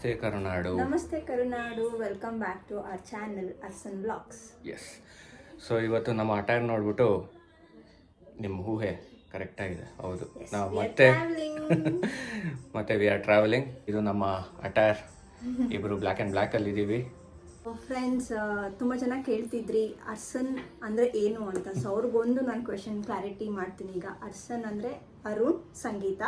ನಮಸ್ತೆ ಕರುನಾಡು. ನಮಸ್ತೆ Karunadu. Welcome back to our channel Arsan vlogs. Yes, so ಇವತ್ತು ನಮ್ಮ ಅಟೈರ್ ನೋಡ್ಬಿಟ್ಟು ನಿಮ್ಮ ಊಹೆ ಕರೆಕ್ಟ್ ಆಗಿದೆ. ಹೌದು, ನಾವು ಮತ್ತೆ ವಿ ಆರ್ ಟ್ರಾವೆಲಿಂಗ್. ಇದು ನಮ್ಮ ಅಟೈರ್. ಇಬ್ಬರು ಬ್ಲ್ಯಾಕ್ ಆ್ಯಂಡ್ ಬ್ಲ್ಯಾಕಲ್ಲಿ ಇದ್ದೀವಿ. ಫ್ರೆಂಡ್ಸ್, ತುಂಬ ಜನ ಕೇಳ್ತಿದ್ರಿ ಅರ್ಸನ್ ಅಂದರೆ ಏನು ಅಂತ. ಸೊ ಅವ್ರಿಗೊಂದು ನಾನು ಕ್ವೆಶನ್ ಕ್ಲಾರಿಟಿ ಮಾಡ್ತೀನಿ ಈಗ. ಅರ್ಸನ್ ಅಂದರೆ ಅರುಣ್ ಸಂಗೀತ.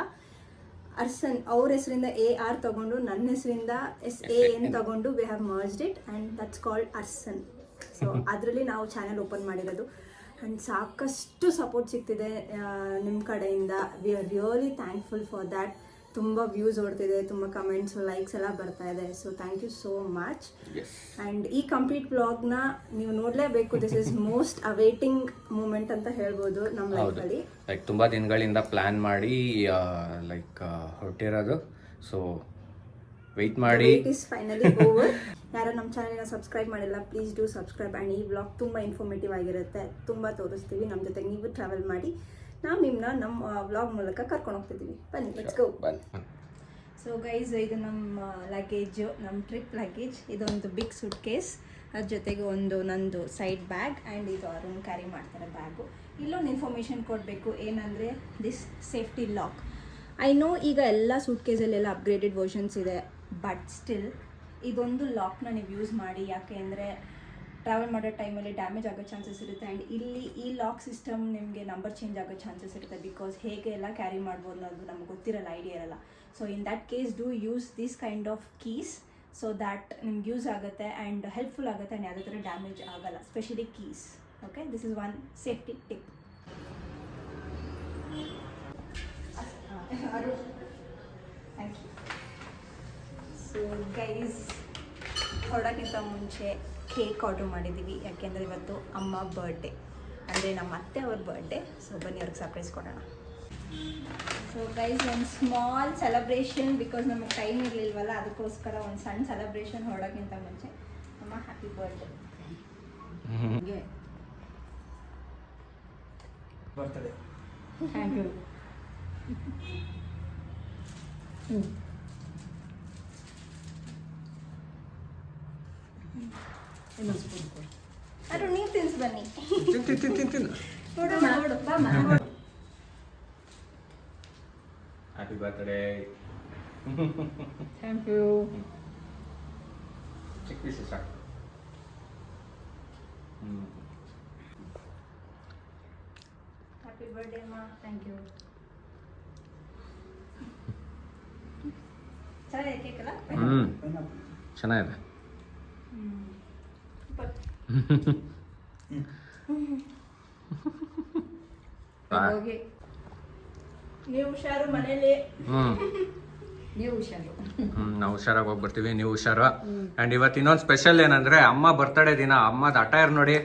ಅರ್ಸನ್ ಅವ್ರ ಹೆಸರಿಂದ AR ತಗೊಂಡು ನನ್ನ ಹೆಸರಿಂದ SAN ತಗೊಂಡು we have merged it and that's called Arsan. So ಅದರಲ್ಲಿ ನಾವು ಚಾನೆಲ್ ಓಪನ್ ಮಾಡಿರೋದು ಆ್ಯಂಡ್ ಸಾಕಷ್ಟು ಸಪೋರ್ಟ್ ಸಿಗ್ತಿದೆ ನಿಮ್ಮ ಕಡೆಯಿಂದ. We are really thankful for that. ತುಂಬ ವ್ಯೂಸ್ ಓಡ್ತಿದೆ, ತುಂಬ ಕಮೆಂಟ್ಸು, ಲೈಕ್ಸ್ ಎಲ್ಲ ಬರ್ತಾ ಇದೆ. So thank you so much. And ಈ ಕಂಪ್ಲೀಟ್ ವ್ಲಾಗ್ನ ನೀವು ನೋಡಲೇಬೇಕು. This is most awaiting moment ಅಂತ ಹೇಳ್ಬೋದು ನಮ್ಮ ಲೈಫಲ್ಲಿ. ಲೈಕ್ ತುಂಬ ದಿನಗಳಿಂದ ಪ್ಲ್ಯಾನ್ ಮಾಡಿ ಲೈಕ್ ಹೊರಟಿರೋದು. ಸೊ ವೆಯ್ಟ್ ಮಾಡಿ. It is finally over. ಯಾರು ನಮ್ಮ ಚಾನಲ್ನ ಸಬ್ಸ್ಕ್ರೈಬ್ ಮಾಡಿಲ್ಲ, ಪ್ಲೀಸ್ ಡೂ ಸಬ್ಸ್ಕ್ರೈಬ್. ಆ್ಯಂಡ್ ಈ ವ್ಲಾಗ್ ತುಂಬ ಇನ್ಫಾರ್ಮೇಟಿವ್ ಆಗಿರುತ್ತೆ, ತುಂಬ ತೋರಿಸ್ತೀವಿ. ನಮ್ಮ ಜೊತೆಗೆ ನೀವು ಟ್ರಾವೆಲ್ ಮಾಡಿ ನಾವು ನಿಮ್ಮನ್ನ ನಮ್ಮ ವ್ಲಾಗ್ ಮೂಲಕ ಕರ್ಕೊಂಡು ಹೋಗ್ತಿದ್ದೀವಿ. ಬನ್ನಿ, ಲೆಟ್ಸ್ ಗೋ. ಸೊ ಗೈಸ್, ಇದು ನಮ್ಮ ಲಗೇಜು, ನಮ್ಮ ಟ್ರಿಪ್ ಲಗೇಜ್. ಇದೊಂದು ಬಿಗ್ ಸೂಟ್ ಕೇಸ್, ಅದ್ರ ಜೊತೆಗೆ ಒಂದು ನಂದು ಸೈಡ್ ಬ್ಯಾಗ್ ಆ್ಯಂಡ್ ಇದು ಅರುಣ್ ಕ್ಯಾರಿ ಮಾಡ್ತಾರೆ ಬ್ಯಾಗು. ಇಲ್ಲೊಂದು ಇನ್ಫಾರ್ಮೇಷನ್ ಕೊಡಬೇಕು, ಏನಂದರೆ this safety lock. I know ಈಗ ಎಲ್ಲ ಸೂಟ್ ಕೇಸಲ್ಲೆಲ್ಲ ಅಪ್ಗ್ರೇಡೆಡ್ ವರ್ಷನ್ಸ್ ಇದೆ, ಬಟ್ ಸ್ಟಿಲ್ ಇದೊಂದು ಲಾಕ್ನ ನೀವು ಯೂಸ್ ಮಾಡಿ. ಯಾಕೆ ಅಂದರೆ ಟ್ರಾವೆಲ್ ಮಾಡೋ ಟೈಮಲ್ಲಿ ಡ್ಯಾಮೇಜ್ ಆಗೋ ಚಾನ್ಸಸ್ ಇರುತ್ತೆ. ಆ್ಯಂಡ್ ಇಲ್ಲಿ ಈ ಲಾಕ್ ಸಿಸ್ಟಮ್ ನಿಮಗೆ ನಂಬರ್ ಚೇಂಜ್ ಆಗೋ ಚಾನ್ಸಸ್ ಇರುತ್ತೆ. ಬಿಕಾಸ್ ಹೇಗೆ ಎಲ್ಲ ಕ್ಯಾರಿ ಮಾಡ್ಬೋದು ಅನ್ನೋದು ನಮ್ಗೆ ಗೊತ್ತಿರಲ್ಲ, ಐಡಿಯಾ ಇರಲ್ಲ. So in that case do use this kind of keys so that ನಿಮ್ಗೆ ಯೂಸ್ ಆಗುತ್ತೆ ಆ್ಯಂಡ್ ಹೆಲ್ಪ್ಫುಲ್ ಆಗುತ್ತೆ ಆ್ಯಂಡ್ ಯಾವುದೇ ಥರ ಡ್ಯಾಮೇಜ್ ಆಗಲ್ಲ, specially keys. Okay, this is one safety tip. Thank you. So guys, ಹೊರಡೋಕ್ಕಿಂತ ಮುಂಚೆ ಕೇಕ್ ಆರ್ಡ್ರ್ ಮಾಡಿದ್ದೀವಿ. ಯಾಕೆಂದರೆ ಇವತ್ತು ಅಮ್ಮ ಬರ್ಡೇ, ಅಂದರೆ ನಮ್ಮ ಅತ್ತೆ ಅವ್ರ ಬರ್ಡೇ. ಸೊ ಬನ್ನಿ, ಅವ್ರಿಗೆ ಸರ್ಪ್ರೈಸ್ ಕೊಡೋಣ. ಸೊ ಗೈಸ್, ಒಂದು ಸ್ಮಾಲ್ ಸೆಲೆಬ್ರೇಷನ್, ಬಿಕಾಸ್ ನಮಗೆ ಟೈಮ್ ಇರಲಿಲ್ವಲ್ಲ, ಅದಕ್ಕೋಸ್ಕರ ಒಂದು ಸಣ್ಣ ಸೆಲೆಬ್ರೇಷನ್ ಹೊರಡೋಕ್ಕಿಂತ ಮುಂಚೆ. ಅಮ್ಮ ಹ್ಯಾಪಿ ಬರ್ಡೇ. Thank you. ಅದು ನೀವು ತಿನ್ಸಿ ಬನ್ನಿ. Happy birthday. Thank you. ಚಿಕ್ಕ ಪೀಸ್ ಸಾಕು. ಹ್ಯಾಪಿ ಬರ್ಡೇ ಅಮ್ಮ. Thank you. ಚೆನ್ನಾಗಿದೆ ಕೇಕ್ ಅಲ್ಲ? ಚೆನ್ನಾಗಿದೆ. ನೀವು ಹುಷಾರು ಮನೇಲಿ. ನೀವು ಹುಷಾರು. ನಾವು ಹುಷಾರಾಗಿ ಹೋಗ್ಬರ್ತೀವಿ, ನೀವು ಹುಷಾರು. ಆ್ಯಂಡ್ ಇವತ್ತು ಇನ್ನೊಂದು ಸ್ಪೆಷಲ್ ಏನಂದ್ರೆ ಅಮ್ಮ ಬರ್ತಡೇ ದಿನ. ಅಮ್ಮದ ಅಟೈರ್ ನೋಡಿ,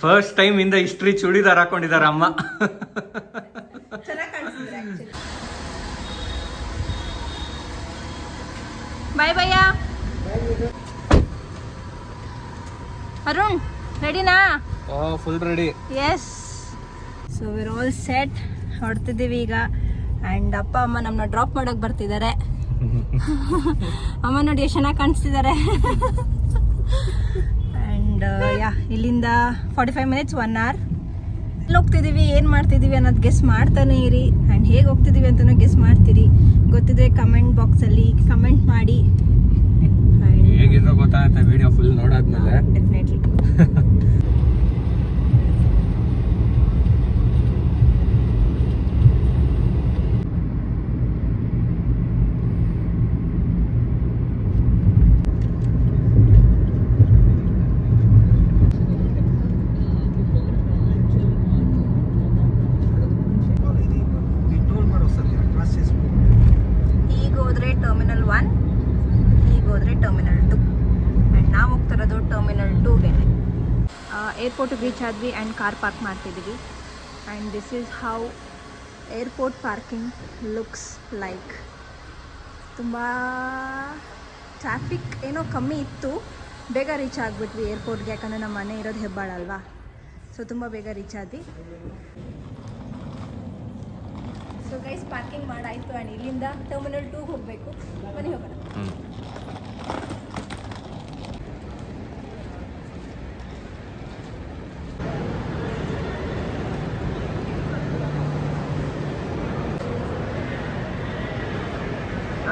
ಫಸ್ಟ್ ಟೈಮ್ ಇಂದ ಹಿಸ್ಟ್ರಿ ಚೂಡಿದಾರ್ ಹಾಕೊಂಡಿದ್ದಾರೆ ಅಮ್ಮ. ಬಾಯ್ ಭಯ್ಯ. ಅರುಣ್ ರೆಡಿನಾ? Full ready. Yes. So we're all set. ಹೊರಡ್ತಿದ್ದೀವಿ ಈಗ. ಆ್ಯಂಡ್ ಅಪ್ಪ ಅಮ್ಮ ನಮ್ಮನ್ನ ಡ್ರಾಪ್ ಮಾಡೋಕೆ ಬರ್ತಿದ್ದಾರೆ. ಅಮ್ಮ ನೋಡಿ ಎಷ್ಟು ಚೆನ್ನಾಗಿ ಕಾಣಿಸ್ತಿದ್ದಾರೆ. ಆ್ಯಂಡ್ ಯಾ, ಇಲ್ಲಿಂದ 45 ಮಿನಿಟ್ಸ್ 1 hour. ಎಲ್ಲಿ ಹೋಗ್ತಿದ್ದೀವಿ, ಏನು ಮಾಡ್ತಿದ್ದೀವಿ ಅನ್ನೋದು ಗೆಸ್ ಮಾಡ್ತಾನೆ ಇರಿ. ಆ್ಯಂಡ್ ಹೇಗೆ ಹೋಗ್ತಿದ್ದೀವಿ ಅಂತಲೂ ಗೆಸ್ ಮಾಡ್ತೀರಿ. ಗೊತ್ತಿದ್ರೆ ಕಮೆಂಟ್ ಬಾಕ್ಸಲ್ಲಿ ಕಮೆಂಟ್ ಮಾಡಿ. ಹೇಗಿದ್ರು ಗೊತ್ತಾಗುತ್ತೆ ವಿಡಿಯೋ ಫುಲ್ ನೋಡಾದ್ಮೇಲೆ. ಡೆಫಿನೆಟ್ಲಿ. ಈಗ ಹೋದ್ರೆ ಟರ್ಮಿನಲ್ 1, ಈಗ ಹೋದ್ರೆ ಟರ್ಮಿನಲ್ 2. ಆ್ಯಂಡ್ ನಾವು ಹೋಗ್ತಿರೋದು ಟರ್ಮಿನಲ್ 2ಗೆ. ಏರ್ಪೋರ್ಟಿಗೆ ರೀಚ್ ಆದ್ವಿ ಆ್ಯಂಡ್ ಕಾರ್ ಪಾರ್ಕ್ ಮಾಡ್ತಿದ್ದೀವಿ. And this is how airport parking looks like. ತುಂಬ ಟ್ರಾಫಿಕ್ ಏನೋ ಕಮ್ಮಿ ಇತ್ತು, ಬೇಗ ರೀಚ್ ಆಗಿಬಿಟ್ವಿ ಏರ್ಪೋರ್ಟ್ಗೆ. ಯಾಕಂದರೆ ನಮ್ಮ ಮನೆ ಇರೋದು ಹೆಬ್ಬಾಳ ಅಲ್ವಾ, ಸೊ ತುಂಬ ಬೇಗ ರೀಚ್ ಆದ್ವಿ. ಸೊ ಗೈಸ್ ಪಾರ್ಕಿಂಗ್ ಮಾಡಾಯಿತು ಆ್ಯಂಡ್ ಇಲ್ಲಿಂದ ಟರ್ಮಿನಲ್ 2 ಹೋಗಬೇಕು. ಬನ್ನಿ ಹೋಗೋಣ.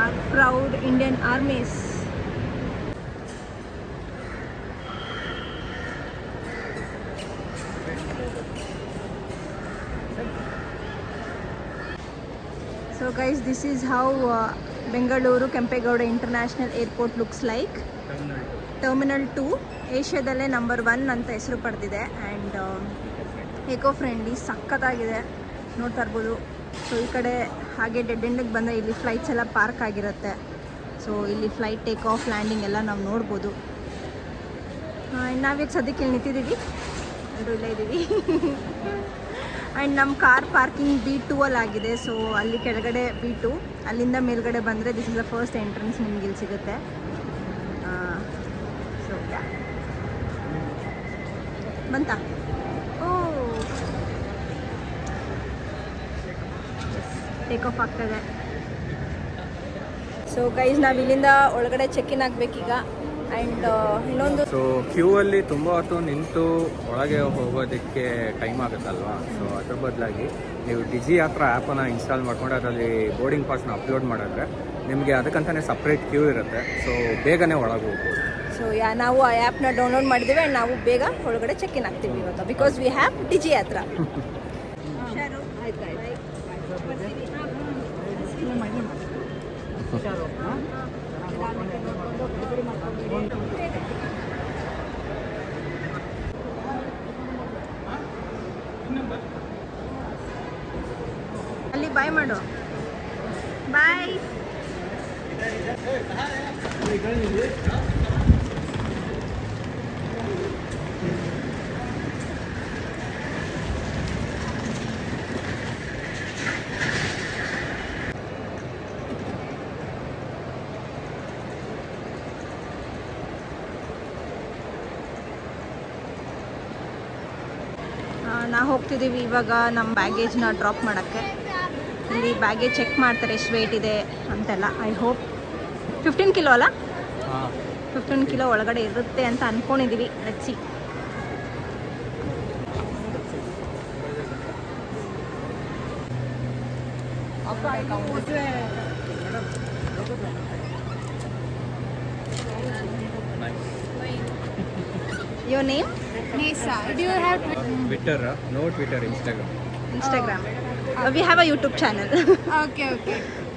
Our proud Indian armies. So guys, this is how Bengaluru Kempegowda International Airport looks like. Terminal 2 ಏಷ್ಯಾದಲ್ಲೇ number 1 ಅಂತ ಹೆಸರು ಪಡೆದಿದೆ ಆ್ಯಂಡ್ ಏಕೋ ಫ್ರೆಂಡ್ಲಿ ಸಖತ್ತಾಗಿದೆ ನೋಡ್ತಾ ಇರ್ಬೋದು. ಸೊ ಈ ಕಡೆ ಹಾಗೆ ಡೆಡ್ ಎಂಡಿಗೆ ಬಂದರೆ ಇಲ್ಲಿ ಫ್ಲೈಟ್ಸ್ ಎಲ್ಲ ಪಾರ್ಕ್ ಆಗಿರುತ್ತೆ. ಸೊ ಇಲ್ಲಿ ಫ್ಲೈಟ್ ಟೇಕ್ ಆಫ್ ಲ್ಯಾಂಡಿಂಗ್ ಎಲ್ಲ ನಾವು ನೋಡ್ಬೋದು. ನಾವೀಗ ಸದ್ಯಕ್ಕೆ ಇಲ್ಲಿ ನಿಂತಿದ್ದೀವಿ, ಎಲ್ಲರೂ ಇಲ್ಲೇ ಇದ್ದೀವಿ. ಆ್ಯಂಡ್ ನಮ್ಮ ಕಾರ್ ಪಾರ್ಕಿಂಗ್ B2 ಅಲ್ಲಿ ಆಗಿದೆ. ಸೊ ಅಲ್ಲಿ ಕೆಳಗಡೆ B2, ಅಲ್ಲಿಂದ ಮೇಲ್ಗಡೆ ಬಂದರೆ this is the first entrance ನಿಮ್ಗೆ ಇಲ್ಲಿ ಸಿಗುತ್ತೆ. ಸೊ ಬಂತ ಟೇಕ್ ಆಫ್ ಆಗ್ತದೆ. ಸೊ ಗೈಸ್ ನಾವು ಇಲ್ಲಿಂದ ಒಳಗಡೆ ಚೆಕ್ ಇನ್ ಆಗಬೇಕೀಗ. ಆ್ಯಂಡ್ ಇನ್ನೊಂದು ಸೊ ಕ್ಯೂ ಅಲ್ಲಿ ತುಂಬ ಹೊತ್ತು ನಿಂತು ಒಳಗೆ ಹೋಗೋದಕ್ಕೆ ಟೈಮ್ ಆಗುತ್ತಲ್ವಾ. ಸೊ ಅದ್ರ ಬದಲಾಗಿ ನೀವು ಡಿಜಿ ಹತ್ರ ಆ್ಯಪನ್ನು ಇನ್ಸ್ಟಾಲ್ ಮಾಡ್ಕೊಂಡು ಅದರಲ್ಲಿ ಬೋರ್ಡಿಂಗ್ ಪಾಸ್ನ ಅಪ್ಲೋಡ್ ಮಾಡಿದ್ರೆ ನಿಮಗೆ ಅದಕ್ಕಂತಲೇ ಸಪ್ರೇಟ್ ಕ್ಯೂ ಇರುತ್ತೆ. ಸೊ ಬೇಗನೆ ಒಳಗೆ ಹೋಗ್ಬೋದು. ಸೊ ನಾವು ಆ ಆ್ಯಪ್ನ ಡೌನ್ಲೋಡ್ ಮಾಡಿದ್ದೀವಿ ಆ್ಯಂಡ್ ನಾವು ಬೇಗ ಒಳಗಡೆ ಚೆಕ್ ಇನ್ ಆಗ್ತೀವಿ ಇವಾಗ, ಬಿಕಾಸ್ ವಿ ಹ್ಯಾವ್ ಡಿಜಿ ಹತ್ರ. ಅಲ್ಲಿ ಬಾಯ್ ಮಾಡು, ಬಾಯ್. ನಾವು ಹೋಗ್ತಿದ್ದೀವಿ ಇವಾಗ ನಮ್ಮ ಬ್ಯಾಗೇಜ್ನ ಡ್ರಾಪ್ ಮಾಡೋಕ್ಕೆ. ಇಲ್ಲಿ ಬ್ಯಾಗೇಜ್ ಚೆಕ್ ಮಾಡ್ತಾರೆ ಎಷ್ಟು ವೆಯ್ಟ್ ಇದೆ ಅಂತೆಲ್ಲ. ಐ ಹೋಪ್ 15 ಕಿಲೋ ಅಲ್ಲ, 15 ಕಿಲೋ ಒಳಗಡೆ ಇರುತ್ತೆ ಅಂತ ಅಂದ್ಕೊಂಡಿದ್ದೀವಿ. Let's see. Your name? Nisa. Do you have Twitter? No Twitter, Instagram. Instagram. We have a YouTube channel. Okay.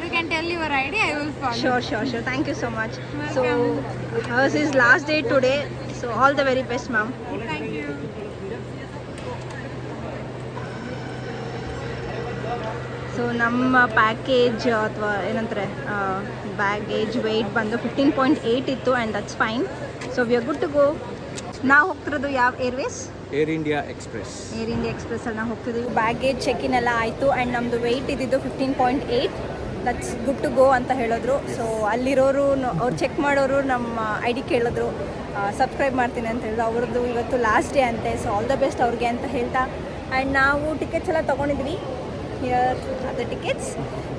You can tell your ID, I will follow. Sure. Thank you so much. Welcome. So, ours is last day today. So, all the very best, ma'am. Thank you. So ನಮ್ಮ package ಅಥವಾ ಏನಂತಾರೆ baggage weight ಬಂದು 15.8 ಇತ್ತು and that's fine. So we are good to go. ನಾವು ಹೋಗ್ತಿರೋದು ಯಾವ airways? Air India Express. Air India ಎಕ್ಸ್ಪ್ರೆಸ್ಸಲ್ಲಿ ನಾವು ಹೋಗ್ತಿದ್ದೀವಿ. ಬ್ಯಾಗೇಜ್ ಚೆಕ್ ಇನ್ ಎಲ್ಲ ಆಯಿತು ಆ್ಯಂಡ್ ನಮ್ಮದು ವೆಯ್ಟ್ ಇದ್ದಿದ್ದು 15.8. ದಟ್ಸ್ ಗುಡ್ ಟು ಗೋ ಅಂತ ಹೇಳಿದ್ರು. ಸೊ ಅಲ್ಲಿರೋರು ಅವ್ರು ಚೆಕ್ ಮಾಡೋರು ನಮ್ಮ ಐ ಡಿ ಕೇಳಿದ್ರು, ಸಬ್ಸ್ಕ್ರೈಬ್ ಮಾಡ್ತೀನಿ ಅಂತ ಹೇಳಿದ್ರು. ಅವ್ರದ್ದು ಇವತ್ತು ಲಾಸ್ಟ್ ಡೇ ಅಂತೆ. ಸೊ ಆಲ್ ದ ಬೆಸ್ಟ್ ಅವ್ರಿಗೆ ಅಂತ ಹೇಳ್ತಾ ಆ್ಯಂಡ್ ನಾವು ಟಿಕೆಟ್ಸ್ ಎಲ್ಲ ತೊಗೊಂಡಿದ್ವಿ. Here are the tickets.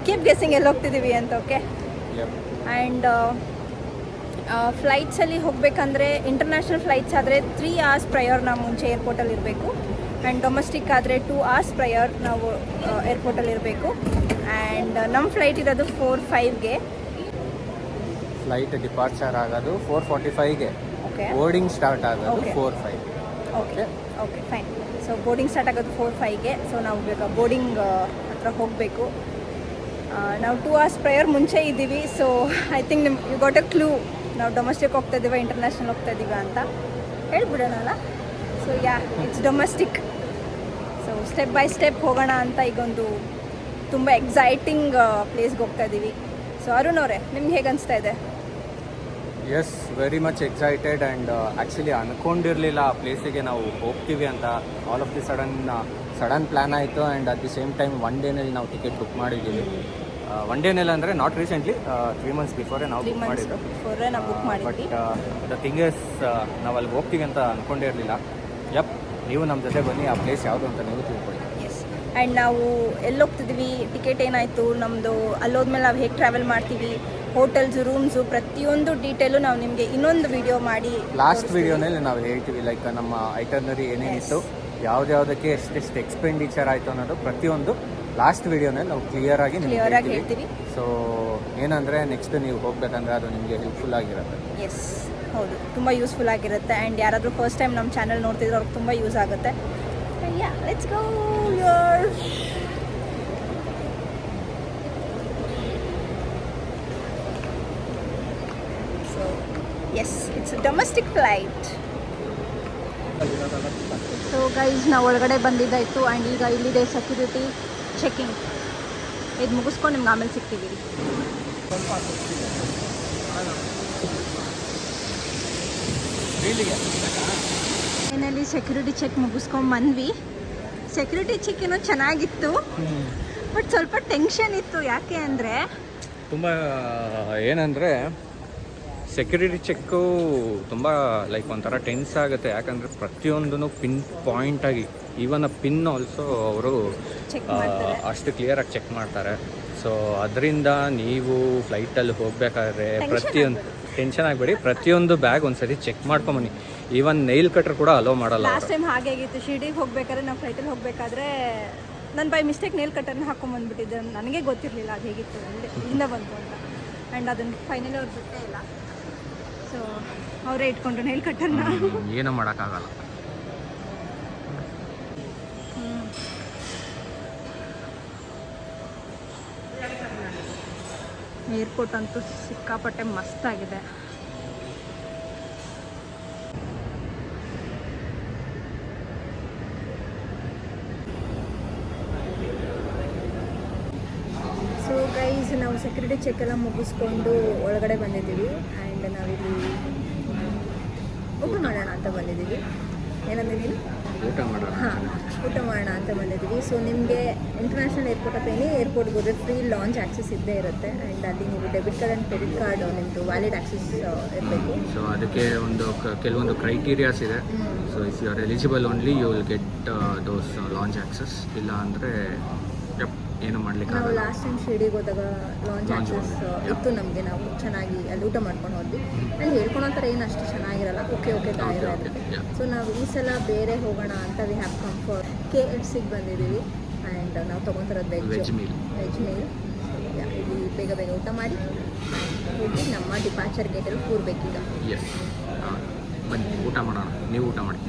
Keep guessing ಎಲ್ಲಿ ಹೋಗ್ತಿದ್ದೀವಿ ಅಂತ. ಓಕೆ. ಆ್ಯಂಡ್ ಫ್ಲೈಟ್ಸಲ್ಲಿ ಹೋಗಬೇಕಂದ್ರೆ ಇಂಟರ್ನ್ಯಾಷನಲ್ ಫ್ಲೈಟ್ಸ್ ಆದರೆ 3 hours ಪ್ರಯರ್ ನಾವು ಮುಂಚೆ ಏರ್ಪೋರ್ಟಲ್ಲಿ ಇರಬೇಕು. ಆ್ಯಂಡ್ ಡೊಮೆಸ್ಟಿಕ್ ಆದರೆ 2 hours ಪ್ರಯರ್ ನಾವು ಏರ್ಪೋರ್ಟಲ್ಲಿ ಇರಬೇಕು. ಆ್ಯಂಡ್ ನಮ್ಮ ಫ್ಲೈಟ್ ಇರೋದು 4:05ಗೆ. ಫ್ಲೈಟ್ ಡಿಪಾರ್ಚರ್ ಆಗೋದು 4:45ಗೆ. ಓಕೆ. ಬೋರ್ಡಿಂಗ್ ಸ್ಟಾರ್ಟ್ ಆಗೋದು Okay. 4:05. Okay fine. So boarding start ಆಗೋದು 4:05ಗೆ. ಸೊ ನಾವು ಬೇಗ ಬೋರ್ಡಿಂಗ್ ಹತ್ರ ಹೋಗಬೇಕು. ನಾವು 2 hours ಪ್ರಯರ್ ಮುಂಚೆ ಇದ್ದೀವಿ. So I think you got a clue ನಾವು ಡೊಮೆಸ್ಟಿಕ್ ಹೋಗ್ತಾ ಇದ್ದೀವ ಇಂಟರ್ನ್ಯಾಷನಲ್ ಹೋಗ್ತಾ ಇದ್ದೀವ ಅಂತ ಹೇಳ್ಬಿಡೋಣಲ್ಲ. So it's domestic. So step by step ಹೋಗೋಣ ಅಂತ ಈಗೊಂದು ತುಂಬ ಎಕ್ಸೈಟಿಂಗ್ ಪ್ಲೇಸ್ಗೆ ಹೋಗ್ತಾ ಇದ್ದೀವಿ. ಸೊ ಅರುಣ್ ಅವರೇ, ನಿಮ್ಗೆ ಹೇಗೆ ಅನಿಸ್ತಾ ಇದೆ? Yes, very much excited. And actually ಅಂದ್ಕೊಂಡಿರಲಿಲ್ಲ ಆ ಪ್ಲೇಸಿಗೆ ನಾವು ಹೋಗ್ತೀವಿ ಅಂತ. All of the sudden plan ಆಯಿತು. And at the same time 1 ಡೇನಲ್ಲಿ ನಾವು ಟಿಕೆಟ್ ಬುಕ್ ಮಾಡಿದ್ದೀವಿ. 1 ಡೇನಲ್ಲಿ ಅಂದರೆ ನಾಟ್ ರೀಸೆಂಟ್ಲಿ, 3 months ಬಿಫೋರೇ ನಾವು ಬುಕ್ ಮಾಡಿದ್ದು. ಬಟ್ ದ ಥಿಂಗ್ ಇಸ್ ನಾವು ಅಲ್ಲಿಗೆ ಹೋಗ್ತೀವಿ ಅಂತ ಅಂದ್ಕೊಂಡೇ ಇರಲಿಲ್ಲ. ನೀವು ನಮ್ಮ ಜೊತೆ ಬನ್ನಿ, ಆ ಪ್ಲೇಸ್ ಯಾವುದು ಅಂತ ನೀವು ತಿಳ್ಕೊಳ್ಳಿ. ಎಸ್, ಆ್ಯಂಡ್ ನಾವು ಎಲ್ಲಿ ಹೋಗ್ತಿದ್ವಿ, ಟಿಕೆಟ್ ಏನಾಯಿತು, ನಮ್ಮದು ಅಲ್ಲೋದ್ಮೇಲೆ ನಾವು ಹೇಗೆ ಟ್ರಾವೆಲ್ ಮಾಡ್ತೀವಿ, ಹೋಟೆಲ್ಸು, ರೂಮ್ಸು, ಪ್ರತಿಯೊಂದು ಡೀಟೇಲು ನಾವು ನಿಮಗೆ ಇನ್ನೊಂದು ವಿಡಿಯೋ ಮಾಡಿ ಲಾಸ್ಟ್ ವಿಡಿಯೋನಲ್ಲಿ ನಾವು ಹೇಳ್ತೀವಿ ಲೈಕ್ ನಮ್ಮ ಐಟರ್ನರಿ ಏನೇನಿತ್ತು, ಯಾವ್ದ್ಯಾವುದಕ್ಕೆ ಎಷ್ಟೆಷ್ಟು ಎಕ್ಸ್ಪೆಂಡಿಚರ್ ಆಯಿತು ಅನ್ನೋದು ಪ್ರತಿಯೊಂದು ಲಾಸ್ಟ್ ವಿಡಿಯೋನಲ್ಲಿ ನಾವು ಕ್ಲಿಯರಾಗಿ ಹೇಳ್ತೀವಿ. ಸೊ ಏನಂದರೆ ನೆಕ್ಸ್ಟ್ ನೀವು ಹೋಗ್ಬೇಕಂದ್ರೆ ಅದು ನಿಮಗೆ ಹೆಲ್ಪ್ಫುಲ್ ಆಗಿರುತ್ತೆ. ಎಸ್, ಹೌದು, ತುಂಬ ಯೂಸ್ಫುಲ್ ಆಗಿರುತ್ತೆ. ಆ್ಯಂಡ್ ಯಾರಾದರೂ ಫಸ್ಟ್ ಟೈಮ್ ನಮ್ಮ ಚಾನಲ್ ನೋಡ್ತಿದ್ರೆ ಅವ್ರಿಗೆ ತುಂಬ ಯೂಸ್ ಆಗುತ್ತೆ. ಯಾ, ಲೆಟ್ಸ್ ಗೋ ಯೋರ್. So yes, it's domestic flight. So guys, ನಾವು ಒಳಗಡೆ ಬಂದಿದ್ದಾಯಿತು. ಆ್ಯಂಡ್ ಈಗ ಇಲ್ಲಿದೆ ಸೆಕ್ಯೂರಿಟಿ ಚೆಕಿಂಗ್. ಇದು ಮುಗಿಸ್ಕೊಂಡು ನಿಮ್ಗೆ ಆಮೇಲೆ ಸಿಗ್ತೀವಿ. ಫೈನಲಿ ಸೆಕ್ಯೂರಿಟಿ ಚೆಕ್ ಮುಗಿಸ್ಕೊಂಡು ಬಂದ್ವಿ. ಸೆಕ್ಯೂರಿಟಿ ಚೆಕ್ ಏನೋ ಚೆನ್ನಾಗಿತ್ತು, ಬಟ್ ಸ್ವಲ್ಪ ಟೆನ್ಷನ್ ಇತ್ತು. ಯಾಕೆ ಅಂದರೆ ತುಂಬ ಏನಂದರೆ ಸೆಕ್ಯೂರಿಟಿ ಚೆಕ್ಕು ತುಂಬ ಲೈಕ್ ಒಂಥರ ಟೆನ್ಸ್ ಆಗುತ್ತೆ. ಯಾಕಂದರೆ ಪ್ರತಿಯೊಂದೂ ಪಿನ್ ಪಾಯಿಂಟಾಗಿ, ಈವನ್ ಅ ಪಿನ್ ಆಲ್ಸೋ ಅವರು ಅಷ್ಟು ಕ್ಲಿಯರಾಗಿ ಚೆಕ್ ಮಾಡ್ತಾರೆ. ಸೊ ಅದರಿಂದ ನೀವು ಫ್ಲೈಟಲ್ಲಿ ಹೋಗಬೇಕಾದ್ರೆ ಪ್ರತಿಯೊಂದು ಟೆನ್ಷನ್ ಆಗಬೇಡಿ, ಪ್ರತಿಯೊಂದು ಬ್ಯಾಗ್ ಒಂದ್ಸರಿ ಚೆಕ್ ಮಾಡ್ಕೊಂಬನ್ನಿ. ಈವನ್ ನೈಲ್ ಕಟ್ರ್ ಕೂಡ ಅಲೋ ಮಾಡಲ್ಲ. ಲಾಸ್ಟ್ ಟೈಮ್ ಹಾಗೆ ಆಗಿತ್ತು. ಶಿರ್ಡಿಗೆ ಹೋಗ್ಬೇಕಾದ್ರೆ ನಾವು ಫ್ಲೈಟಲ್ಲಿ ಹೋಗಬೇಕಾದ್ರೆ ನಾನು ಬೈ ಮಿಸ್ಟೇಕ್ ನೇಲ್ ಕಟ್ಟರ್ನ ಹಾಕೊಂಡ್ಬಂದ್ಬಿಟ್ಟಿದ್ದೆ. ನನಗೆ ಗೊತ್ತಿರಲಿಲ್ಲ ಅದು ಹೇಗಿತ್ತು, ಇಲ್ಲಿಂದ ಬಂತು ಅಂತ. ಆ್ಯಂಡ್ ಅದನ್ನು ಫೈನಲಿ ಅವ್ರು ಬಿಟ್ಟೇ ಇಲ್ಲ. ಸೊ ಅವರೇ ಇಟ್ಕೊಂಡ್ರು ನೇಲ್ ಕಟ್ಟರ್ನ. ಏನೂ ಮಾಡೋಕ್ಕಾಗಲ್ಲ. ಏರ್ಪೋರ್ಟ್ ಅಂತೂ ಸಿಕ್ಕಾಪಟ್ಟೆ ಮಸ್ತಾಗಿದೆ. ಸೊ ಗೈಸ್, ನಾವು ಸೆಕ್ಯೂರಿಟಿ ಚೆಕ್ ಎಲ್ಲ ಮುಗಿಸ್ಕೊಂಡು ಒಳಗಡೆ ಬಂದಿದ್ದೀವಿ. ಆ್ಯಂಡ್ ನಾವಿಲ್ಲಿ ಊಟ ಮಾಡೋಣ ಅಂತ ಬಂದಿದ್ದೀವಿ. ಏನಂದಿದ್ದೀವಿ? ಊಟ ಮಾಡೋಣ. ಹಾಂ, ಊಟ ಮಾಡೋಣ ಅಂತ ಬಂದಿದ್ದೀವಿ. ಸೊ ನಿಮಗೆ ಇಂಟರ್ನ್ಯಾಷನಲ್ ಏರ್ಪೋರ್ಟ್ ಅಥವಾ ಎನಿ ಏರ್ಪೋರ್ಟ್ಗೆ ಹೋದರೆ ಫ್ರೀ ಲಾಂಚ್ ಆ್ಯಕ್ಸೆಸ್ ಇದ್ದೇ ಇರುತ್ತೆ. ಆ್ಯಂಡ್ ಅಲ್ಲಿ ನೀವು debit card and credit card ನಿಮ್ಮದು ವ್ಯಾಲಿಡ್ ಆ್ಯಕ್ಸೆಸ್ ಇರಬೇಕು. ಸೊ ಅದಕ್ಕೆ ಒಂದು ಕೆಲವೊಂದು ಕ್ರೈಟೀರಿಯಾಸ್ ಇದೆ. So if you are eligible only you will get those lounge access. ಇಲ್ಲ ಅಂದರೆ ಏನು ಮಾಡಲಿಕ್ಕೆ ನಾವು ಲಾಸ್ಟ್ ಟೈಮ್ ಶಿರ್ಡಿಗೆ ಹೋದಾಗ ಲಾಂಚ್ ಆ್ಯಕ್ಸೆಸ್ ಇತ್ತು ನಮಗೆ. ನಾವು ಚೆನ್ನಾಗಿ ಅಲ್ಲಿ ಊಟ ಮಾಡ್ಕೊಂಡು ಹೋದ್ವಿ. ಅಲ್ಲಿ ಹೇಳ್ಕೊಳೋ ಥರ ಏನು ಅಷ್ಟು ಚೆನ್ನಾಗಿರಲ್ಲ. ಓಕೆ ಇರುತ್ತೆ. ಸೊ ನಾವು ಈ ಸಲ ಬೇರೆ ಹೋಗೋಣ ಅಂತ ವಿ ಹ್ಯಾವ್ ಕಮ್ ಫಾರ್ KFCಗೆ ಬಂದಿದ್ದೀವಿ. ಆ್ಯಂಡ್ ನಾವು ತೊಗೊತಿರೋದು ವೆಜ್ ಮೀಲ್. ಇಲ್ಲಿ ಬೇಗ ಊಟ ಮಾಡಿ ಹೋಗಿ ನಮ್ಮ ಡಿಪಾರ್ಚರ್ ಗೇಟಲ್ಲಿ ಕೂರ್ಬೇಕೀಗ. ಬನ್ನಿ ಊಟ ಮಾಡೋಣ, ನೀವು ಊಟ ಮಾಡಿ.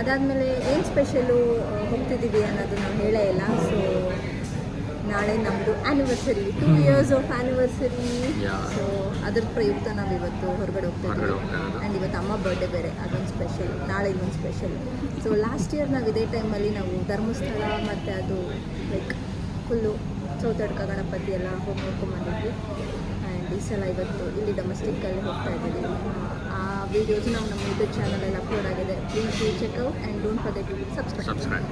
ಅದಾದಮೇಲೆ ಏನು ಸ್ಪೆಷಲು ಹೋಗ್ತಿದ್ದೀವಿ ಅನ್ನೋದು ನಾವು ಹೇಳೇ ಇಲ್ಲ. ಸೊ ನಾಳೆ ನಮ್ಮದು anniversary, 2 years of anniversary. So ಅದ್ರ ಪ್ರಯುಕ್ತ ನಾವು ಇವತ್ತು ಹೊರಗಡೆ ಹೋಗ್ತಿದ್ದೀವಿ. ಆ್ಯಂಡ್ ಇವತ್ತು ಅಮ್ಮ ಬರ್ಡೇ ಬೇರೆ, ಅದೊಂದು ಸ್ಪೆಷಲ್. ನಾಳೆ ಇನ್ನೊಂದು ಸ್ಪೆಷಲ್. ಸೊ ಲಾಸ್ಟ್ ಇಯರ್ ನಾವು ಇದೇ ಟೈಮಲ್ಲಿ ನಾವು ಧರ್ಮಸ್ಥಳ ಮತ್ತು ಅದು ಲೈಕ್ ಫುಲ್ಲು ಚೌತಡ್ಕ ಗಣಪತಿ ಎಲ್ಲ ಹೋಗಿ ನೋಡ್ಕೊಂಬಂದಿದ್ವಿ. ಆ್ಯಂಡ್ ಈ ಸಲ ಇವತ್ತು ಇಲ್ಲಿ ಡೊಮೆಸ್ಟಿಕ್ಕಲ್ಲಿ ಹೋಗ್ತಾ ಇದ್ದೀವಿ. ಆ ವಿಡಿಯೋಸ್ ನಾವು ನಮ್ಮ ಯೂಟ್ಯೂಬ್ ಚಾನಲಲ್ಲಿ ಅಪ್ಲೋಡ್ ಆಗಿದೆ. Please do check out and don't forget to subscribe.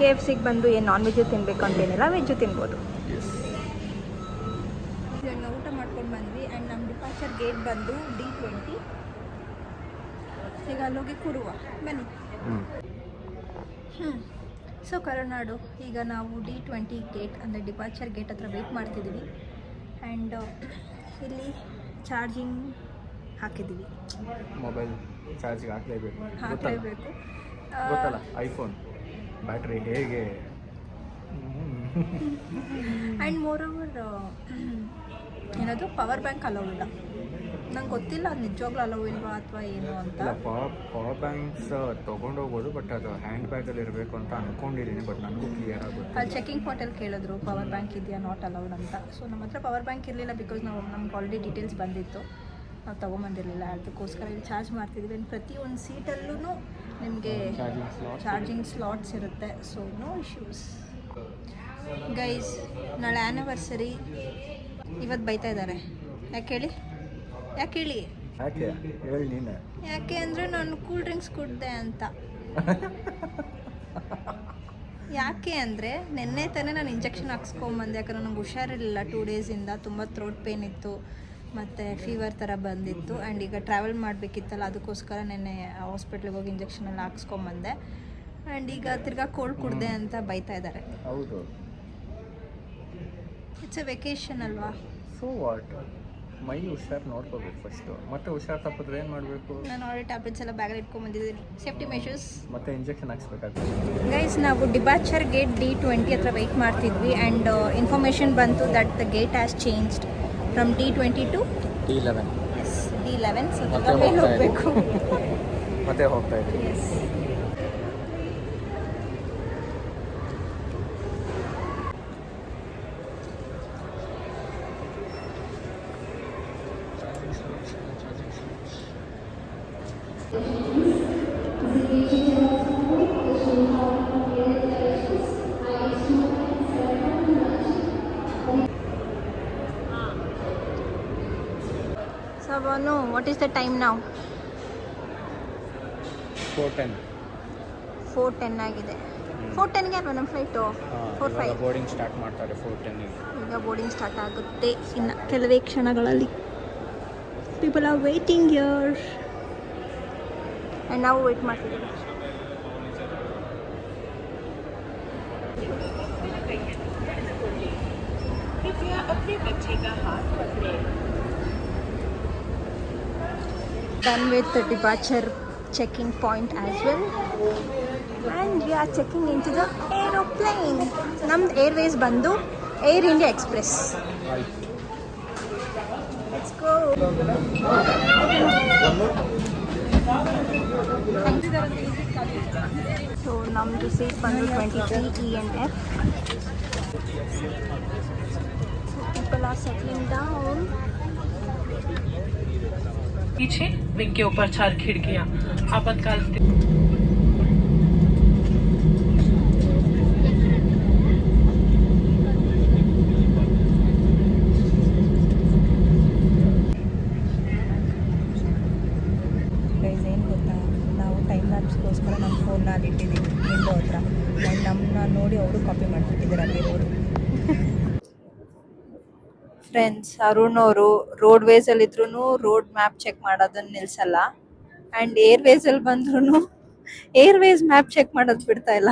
KFCಗೆ ಬಂದು ಏನು ನಾನ್ ವೆಜ್ಜು ತಿನ್ನಬೇಕು ಅಂತೇನಿಲ್ಲ, ವೆಜ್ಜು ತಿನ್ಬೋದು. ಇವಾಗ ನಾವು ಊಟ ಮಾಡ್ಕೊಂಡು ಬಂದ್ವಿ. ಆ್ಯಂಡ್ ನಮ್ಮ ಡಿಪಾರ್ಚರ್ ಗೇಟ್ ಬಂದು D20. ಈಗ ಅಲ್ಲೋಗಿ ಕೂರುವ ಬನ್ನಿ. ಸೊ ಕರುನಾಡು, ಈಗ ನಾವು D20 ಗೇಟ್ ಅಂದರೆ ಡಿಪಾರ್ಚರ್ ಗೇಟ್ ಹತ್ರ ವೆಯ್ಟ್ ಮಾಡ್ತಿದ್ದೀವಿ. ಆ್ಯಂಡ್ ಇಲ್ಲಿ ಚಾರ್ಜಿಂಗ್ ಹಾಕಿದ್ದೀವಿ. ಮೊಬೈಲ್ ಚಾರ್ಜಿಗೆ ಹಾಕಲೇಬೇಕು. ಗೊತ್ತಲ್ಲ, ಐಫೋನ್ ಬ್ಯಾಟ್ರಿ ಹೇಗೆ. ಆ್ಯಂಡ್ ಮೋರ್ ಓವರ್ ಏನದು ಪವರ್ ಬ್ಯಾಂಕ್ ಅಲೋ ಇಲ್ಲ. ನಂಗೆ ಗೊತ್ತಿಲ್ಲ ಅದು ನಿಜವಾಗ್ಲೂ ಅಲೋ ಇಲ್ವಾ ಅಥವಾ ಏನು ಅಂತ. ಪವರ್ ಬ್ಯಾಂಕ್ಸ್ ತೊಗೊಂಡೋಗ್ಬೋದು, ಬಟ್ ಅದು ಹ್ಯಾಂಡ್ ಬ್ಯಾಗಲ್ಲಿ ಇರಬೇಕು ಅಂತ ಅಂದ್ಕೊಂಡಿದ್ದೀನಿ. ಬಟ್ ನನಗೂ ಕ್ಲಿಯರ್ ಆಗುತ್ತೆ. ಅಲ್ಲಿ ಚೆಕಿಂಗ್ ಪಾಯಿಂಟಲ್ಲಿ ಕೇಳಿದ್ರು ಪವರ್ ಬ್ಯಾಂಕ್ ಇದೆಯಾ, ನಾಟ್ ಅಲೌಡ್ ಅಂತ. ಸೊ ನಮ್ಮ ಹತ್ರ ಪವರ್ ಬ್ಯಾಂಕ್ ಇರಲಿಲ್ಲ, ಬಿಕಾಸ್ ನಮ್ಗೆ ಆಲ್ರೆಡಿ ಡೀಟೇಲ್ಸ್ ಬಂದಿತ್ತು, ನಾವು ತೊಗೊಂಬಂದಿರಲಿಲ್ಲ. ಅದಕ್ಕೋಸ್ಕರ ಇಲ್ಲಿ ಚಾರ್ಜ್ ಮಾಡ್ತಿದ್ವಿ. ಆ್ಯಂಡ್ ಪ್ರತಿಯೊಂದು ಸೀಟಲ್ಲೂ ನಿಮಗೆ ಚಾರ್ಜಿಂಗ್ ಸ್ಲಾಟ್ಸ್ ಇರುತ್ತೆ. So no issues. ಗೈಸ್, ನಾಳೆ ಆ್ಯನಿವರ್ಸರಿ. ಇವತ್ತು ಬೈತಾ ಇದ್ದಾರೆ. ಯಾಕೆ ಹೇಳಿ? ಹೇಳಿ ನೀನು. ಯಾಕೆ ಅಂದರೆ ನಾನು ಕೂಲ್ ಡ್ರಿಂಕ್ಸ್ ಕುಡ್ದೆ ಅಂತ. ಯಾಕೆ ಅಂದರೆ ನಿನ್ನೆ ತಾನೇ ನಾನು ಇಂಜೆಕ್ಷನ್ ಹಾಕ್ಸ್ಕೊಂಬಂದೆ. ಯಾಕಂದರೆ ನನಗೆ ಹುಷಾರಿರಲಿಲ್ಲ 2 ಡೇಸಿಂದ. ತುಂಬ ಥ್ರೋಟ್ ಪೇನ್ ಇತ್ತು ಮತ್ತು ಫೀವರ್ ಥರ ಬಂದಿತ್ತು. ಆ್ಯಂಡ್ ಈಗ ಟ್ರಾವೆಲ್ ಮಾಡಬೇಕಿತ್ತಲ್ಲ, ಅದಕ್ಕೋಸ್ಕರ ನೆನ್ನೆ ಹಾಸ್ಪಿಟ್ಲಿಗೆ ಹೋಗಿ ಇಂಜೆಕ್ಷನ್ ಎಲ್ಲ ಹಾಕ್ಸ್ಕೊಂಬಂದೆ. ಆ್ಯಂಡ್ ಈಗ ತಿರ್ಗಾ ಕೋಲ್ಡ್ ಕುಡ್ದೆ ಅಂತ ಬೈತಾ ಇದ್ದಾರೆ. ಹೌದು. ಇಟ್ಸ್ ಎ ವೆಕೇಶನ್ ಅಲ್ವಾ. ಸೊ ವಾಟ್, ಮೈ ಹುಷಾರು ನೋಡ್ಕೋಬೇಕು ಫಸ್ಟು. ಮತ್ತೆ ಹುಷಾರು ತಪ್ಪಿದ್ರೆ ಏನು ಮಾಡಬೇಕು? ನಾನು ಆಲ್ರೆಡಿ ಟ್ಯಾಬ್ಲೆಟ್ಸ್ ಎಲ್ಲ ಬ್ಯಾಗಲ್ಲಿ ಇಟ್ಕೊಂಡು ಬಂದಿದ್ದೀನಿ, ಸೇಫ್ಟಿ ಮೆಷರ್ಸ್. ಮತ್ತೆ ಇಂಜೆಕ್ಷನ್ ಹಾಕ್ಸ್ಬೇಕಾಗ್ತದೆ. ಗೈಸ್, ನಾವು ಡಿಪಾರ್ಚರ್ ಗೇಟ್ D20 ಹತ್ರ ವೆಯ್ಟ್ ಮಾಡ್ತಿದ್ವಿ ಆ್ಯಂಡ್ ಇನ್ಫಾರ್ಮೇಷನ್ ಬಂತು that the gate has changed from D20 to D11. Yes D11. ಸೊ ಮತ್ತೆ ಮೇಲೆ ಹೋಗ್ತಾ ಹೋಗಬೇಕು. ಮತ್ತೆ ಹೋಗ್ತಾ ಇದ್ದೀವಿ. Yes. So, Banu, what is the time now? 4:10. 4:10 ಆಗಿದೆ. 4:10ಗೆ ಅಲ್ವಾ ನಮ್ಮ ಫ್ಲೈಟು? 4:05. ಬೋರ್ಡಿಂಗ್ ಸ್ಟಾರ್ಟ್ ಮಾಡ್ತಾರೆ 4:10ಗೆ. ಈಗ ಬೋರ್ಡಿಂಗ್ ಸ್ಟಾರ್ಟ್ ಆಗುತ್ತೆ ಇನ್ನು ಕೆಲವೇ ಕ್ಷಣಗಳಲ್ಲಿ. People are waiting here and ನಾವು ವೇಟ್ ಮಾಡ್ತಿದ್ದೀವಿ. Done with the departure checking point as well, and we are checking into the aeroplane. Namd airways bandu Air India Express. Let's go. So namdu seat bandu 23 E and F. So people are settling down. पीछे wing के ऊपर 4 खिड़कियां आपातकाल guys, ಏನು ಗೊತ್ತಾ, ನಾವು time ಲ್ಯಾಪ್ಸ್ಗೋಸ್ಕರ ನಮ್ಮ ಫೋನ್ನ ಅಲ್ಲಿ ಇಟ್ಟಿದ್ದೀವಿ ವಿಂಡೋ ಹತ್ರ. ಆ್ಯಂಡ್ ನಮ್ಮನ್ನ ನೋಡಿ ಅವರು ಕಾಪಿ ಮಾಡಿಬಿಟ್ಟಿದ್ದಾರೆ ಅಲ್ಲಿರೋರು. ಫ್ರೆಂಡ್ಸ್, ಅರುಣ್ ಅವರು ರೋಡ್ವೇಸಲ್ಲಿದ್ರೂ ರೋಡ್ ಮ್ಯಾಪ್ ಚೆಕ್ ಮಾಡೋದನ್ನ ನಿಲ್ಲಿಸಲ್ಲ, ಆ್ಯಂಡ್ ಏರ್ವೇಸಲ್ಲಿ ಬಂದ್ರೂ ಏರ್ವೇಸ್ ಮ್ಯಾಪ್ ಚೆಕ್ ಮಾಡೋದು ಬಿಡ್ತಾ ಇಲ್ಲ.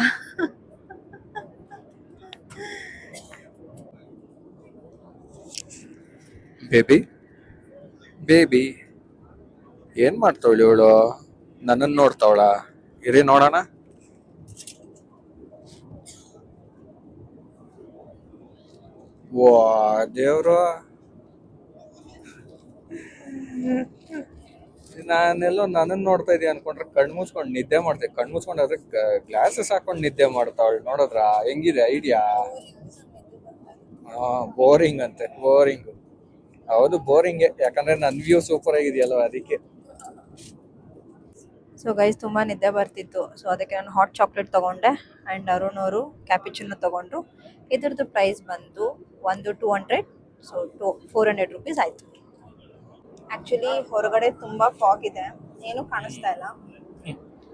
ಬೇಬಿ ಬೇಬಿ ಏನು ಮಾಡ್ತಾವಳಿ ಇವಳು? ನನ್ನನ್ನು ನೋಡ್ತಾವಳ? ಇರಿ ನೋಡೋಣ. ವಾ ದೇವ್ರು, ನಾನೆಲ್ಲೋ ನನ್ನನ್ನು ನೋಡ್ತಾ ಇದೀಯ ಅನ್ಕೊಂಡ್ರೆ ಕಣ್ಣು ಮುಚ್ಕೊಂಡು ನಿದ್ದೆ ಮಾಡ್ದೆ. ಕಣ್ಣು ಮುಚ್ಕೊಂಡು ಅದಕ್ಕೆ ಗ್ಲಾಸಸ್ ಹಾಕೊಂಡು ನಿದ್ದೆ ಮಾಡ್ತಾವಳು. ನೋಡಿದ್ರ ಹೆಂಗಿದೆ ಐಡಿಯಾ? ಬೋರಿಂಗ್ ಅಂತೆ, ಬೋರಿಂಗ್. ಹೌದು, ಬೋರಿಂಗೇ. ಯಾಕಂದ್ರೆ ನನ್ನ ವ್ಯೂ ಸೂಪರ್ ಆಗಿದೆಯಲ್ವ, ಅದಕ್ಕೆ. ಸೊ ಗೈಸ್, ತುಂಬ ನಿದ್ದೆ ಬರ್ತಿತ್ತು. ಸೊ ಅದಕ್ಕೆ ನಾನು ಹಾಟ್ ಚಾಕ್ಲೇಟ್ ತೊಗೊಂಡೆ ಆ್ಯಂಡ್ ಅರುಣ್ ಅವರು ಕ್ಯಾಪಿಚಿನೋ ತೊಗೊಂಡ್ರು. ಇದ್ರದ್ದು ಪ್ರೈಸ್ ಬಂದು ಒಂದು 200. ಸೊ 400 ರುಪೀಸ್ ಆಯಿತು. ಆ್ಯಕ್ಚುಲಿ ಹೊರಗಡೆ ತುಂಬ ಫಾಗ್ ಇದೆ, ಏನೂ ಕಾಣಿಸ್ತಾ ಇಲ್ಲ.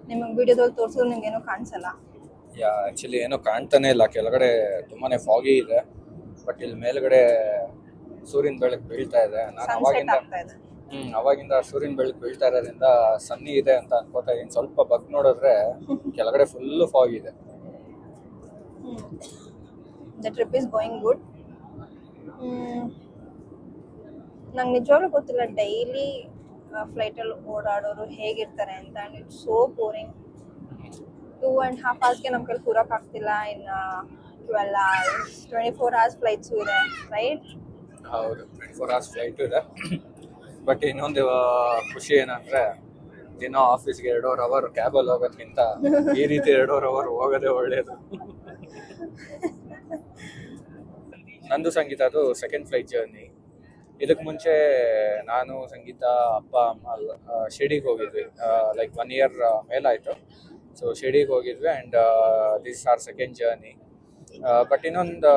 ನಿಮಗೆ ವಿಡಿಯೋದಲ್ಲಿ ತೋರಿಸಿದ್ರು ನಿಮ್ಗೇನು ಕಾಣಿಸಲ್ಲ. ಆ್ಯಕ್ಚುಲಿ ಏನೂ ಕಾಣ್ತಾನೆ ಇಲ್ಲ. ಕೆಳಗಡೆ ತುಂಬಾನೇ ಫಾಗಿ ಇದೆ, ಬಟ್ ಇಲ್ಲಿ ಮೇಲ್ಗಡೆ ಸೂರ್ಯನ ಬೆಳಕು ಬೀಳ್ತಾ ಇದೆ. ನಾನು ಅವಾಗಿಂದ ಸೂರ್ಯನ ಬೆಳಕು ಬೀಳ್ತಾ ಇರೋದ್ರಿಂದ ಸನ್ನಿ ಇದೆ ಅಂತ ಅನ್ಕೋತಾ ಇದೀನಿ. ಸ್ವಲ್ಪ ಬಗ್ ನೋಡಿದ್ರೆ ಕೆಳಗಡೆ ಫುಲ್ ಫಾಗ್ ಇದೆ. The trip is going good. ನಂಗೆ ನಿಜವಾಗ್ಲೂ ಗೊತ್ತಿಲ್ಲ ಡೈಲಿ ಫ್ಲೈಟಲ್ಲಿ ಓಡಾಡೋರು ಹೇಗಿರ್ತಾರೆ ಅಂತ. And it's so boring. 2.5 hours ನಮ್ಮ ಕೈಲಿ ಕೂರೋಕ್ಕಾಗ್ತಿಲ್ಲ. ಇನ್ನು 12 hours, 24 hours ಫ್ಲೈಟ್ಸು ಇದೆ, ರೈಟ್? ಹೌದು, 24 hours ಫ್ಲೈಟು ಇದೆ. ಬಟ್ ಇನ್ನೊಂದು ಖುಷಿ ಏನಂದ್ರೆ, ದಿನ ಆಫೀಸ್ಗೆ 2.5 hour ಕ್ಯಾಬಲ್ಲಿ ಹೋಗೋದ್ಕಿಂತ ಈ ರೀತಿ 2.5 hour ಹೋಗೋದೇ ಒಳ್ಳೇದು. ನಂದು ಸಂಗೀತದು ಸೆಕೆಂಡ್ ಫ್ಲೈಟ್ ಜರ್ನಿ. ಇದಕ್ಕೆ ಮುಂಚೆ ನಾನು ಸಂಗೀತ ಅಪ್ಪ ಅಮ್ಮ ಶಿರ್ಡಿಗೆ ಹೋಗಿದ್ವಿ. ಲೈಕ್ 1 year ಮೇಲಾಯಿತು. ಸೊ ಶಿರ್ಡಿಗೆ ಹೋಗಿದ್ವಿ and this our second journey. But ಇನ್ನೊಂದು